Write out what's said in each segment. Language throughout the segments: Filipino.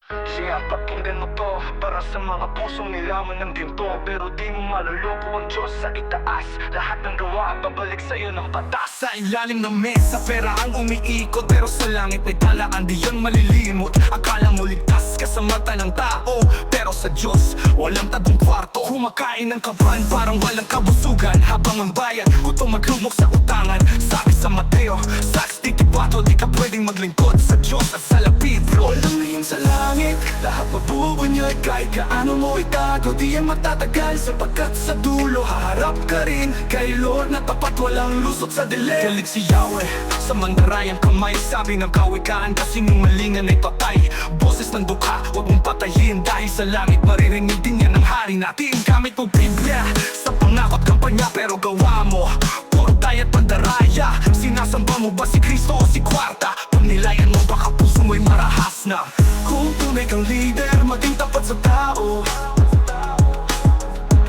Siya pakinggan mo to, para sa mga pusong nilaman ng ginto. Pero di mo malulupo ang Diyos sa itaas. Lahat ng gawa, babalik sa'yo ng patas. Sa ilalim ng mesa, pera ang umiikot. Pero sa langit may talaan, di yan malilimot. Akala mo ligtas ka sa mata ng tao, pero sa Diyos, walang tagong kwarto. Kumakain ng kaban, parang walang kabusugan. Habang ang bayan, gutom maglumok sa utangan. Sabi sa Mateo, sa 64, di ka pwedeng maglingkod sa Diyos at sa lapidro. Walang lihim sa langit, lahat mabubunyag. Kahit kaano mo itago, di yan matatagal. Sapagkat sa dulo, haharap ka rin kay Lord na tapat, walang lusot sa dilim. Galit si Yahweh, sa mandarayang kamay. Sabi ng kawikaan, kasinungalingan ay patay. Boses ng dukha, huwag mong patayin. Dahil sa langit, maririnig din yan ng hari natin. Gamit mo Biblia, sa pangakot kampanya, pero gawa mo puro dayat pandaraya. Sinasamba mo ba si Kristo o si Kwarta? Pag nilayan mo, baka puso mo'y marahas na. Kung tunay kang leader, maging tapat sa tao.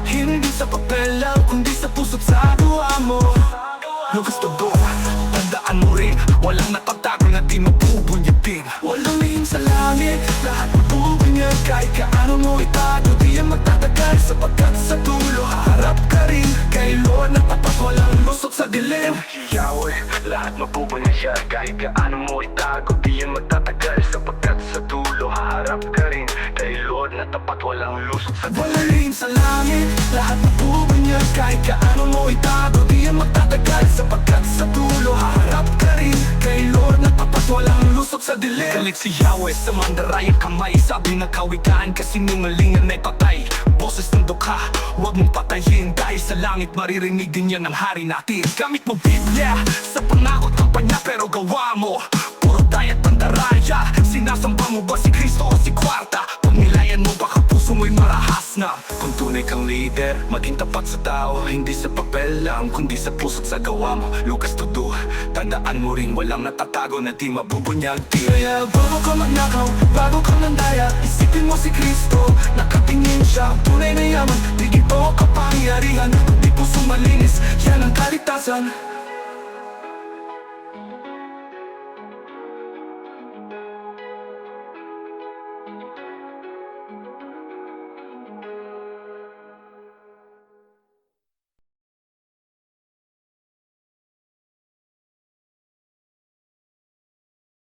Hindi sa papel lang, kundi sa puso't sa gawa mo. Lucas 2, tandaan mo rin, walang napagtago na di mabubunyatin. Walang lihim sa langit, lahat mabubunyag. Kahit kaano mo itago, di yan magtatagal. Sapagkat sa dulo, haharap ka rin kay Lord na tapat, walang lusot sa dilim. Yahweh, lahat mabubunyag siya. Kahit kaano mo itago, di yan magtatagal. Sapagkat sa dulo, haharap ka rin kay Lord na tapat, walang lusot sa dilim. Walang lihim sa langit, lahat mabubunyag. Kahit kaano mo itago, di yan magtatagal. Sapagkat sa dulo, haharap ka rin kay Lord na tapat, walang lusot sa dilim. Galit si Yahweh sa mandarayang kamay. Sabi ng kawikaan, kasinungalingan ay patay. Boses ng dukha, huwag mong patayin. Dahil sa langit, maririnig din yan ng hari natin. Gamit mo Biblia, sa pangakot kampanya, pero gawa mo puro dayat pandaraya. Sinasamba mo ba si Kristo o si Kwarta? Pag nilayan mo, baka puso mo'y marahas na. Kung tunay kang leader, maging tapat sa tao. Hindi sa papel lang, kundi sa puso't sa gawa mo. Lucas 2, tandaan mo rin, walang natatago na di mabubunyag. Kaya bago ka magnakaw, bago ka nandaya, isipin mo si Kristo, nakatingin siya. Tunay na yaman, di ito kapangyarihan, di puso malinis, yan ang kaligtasan.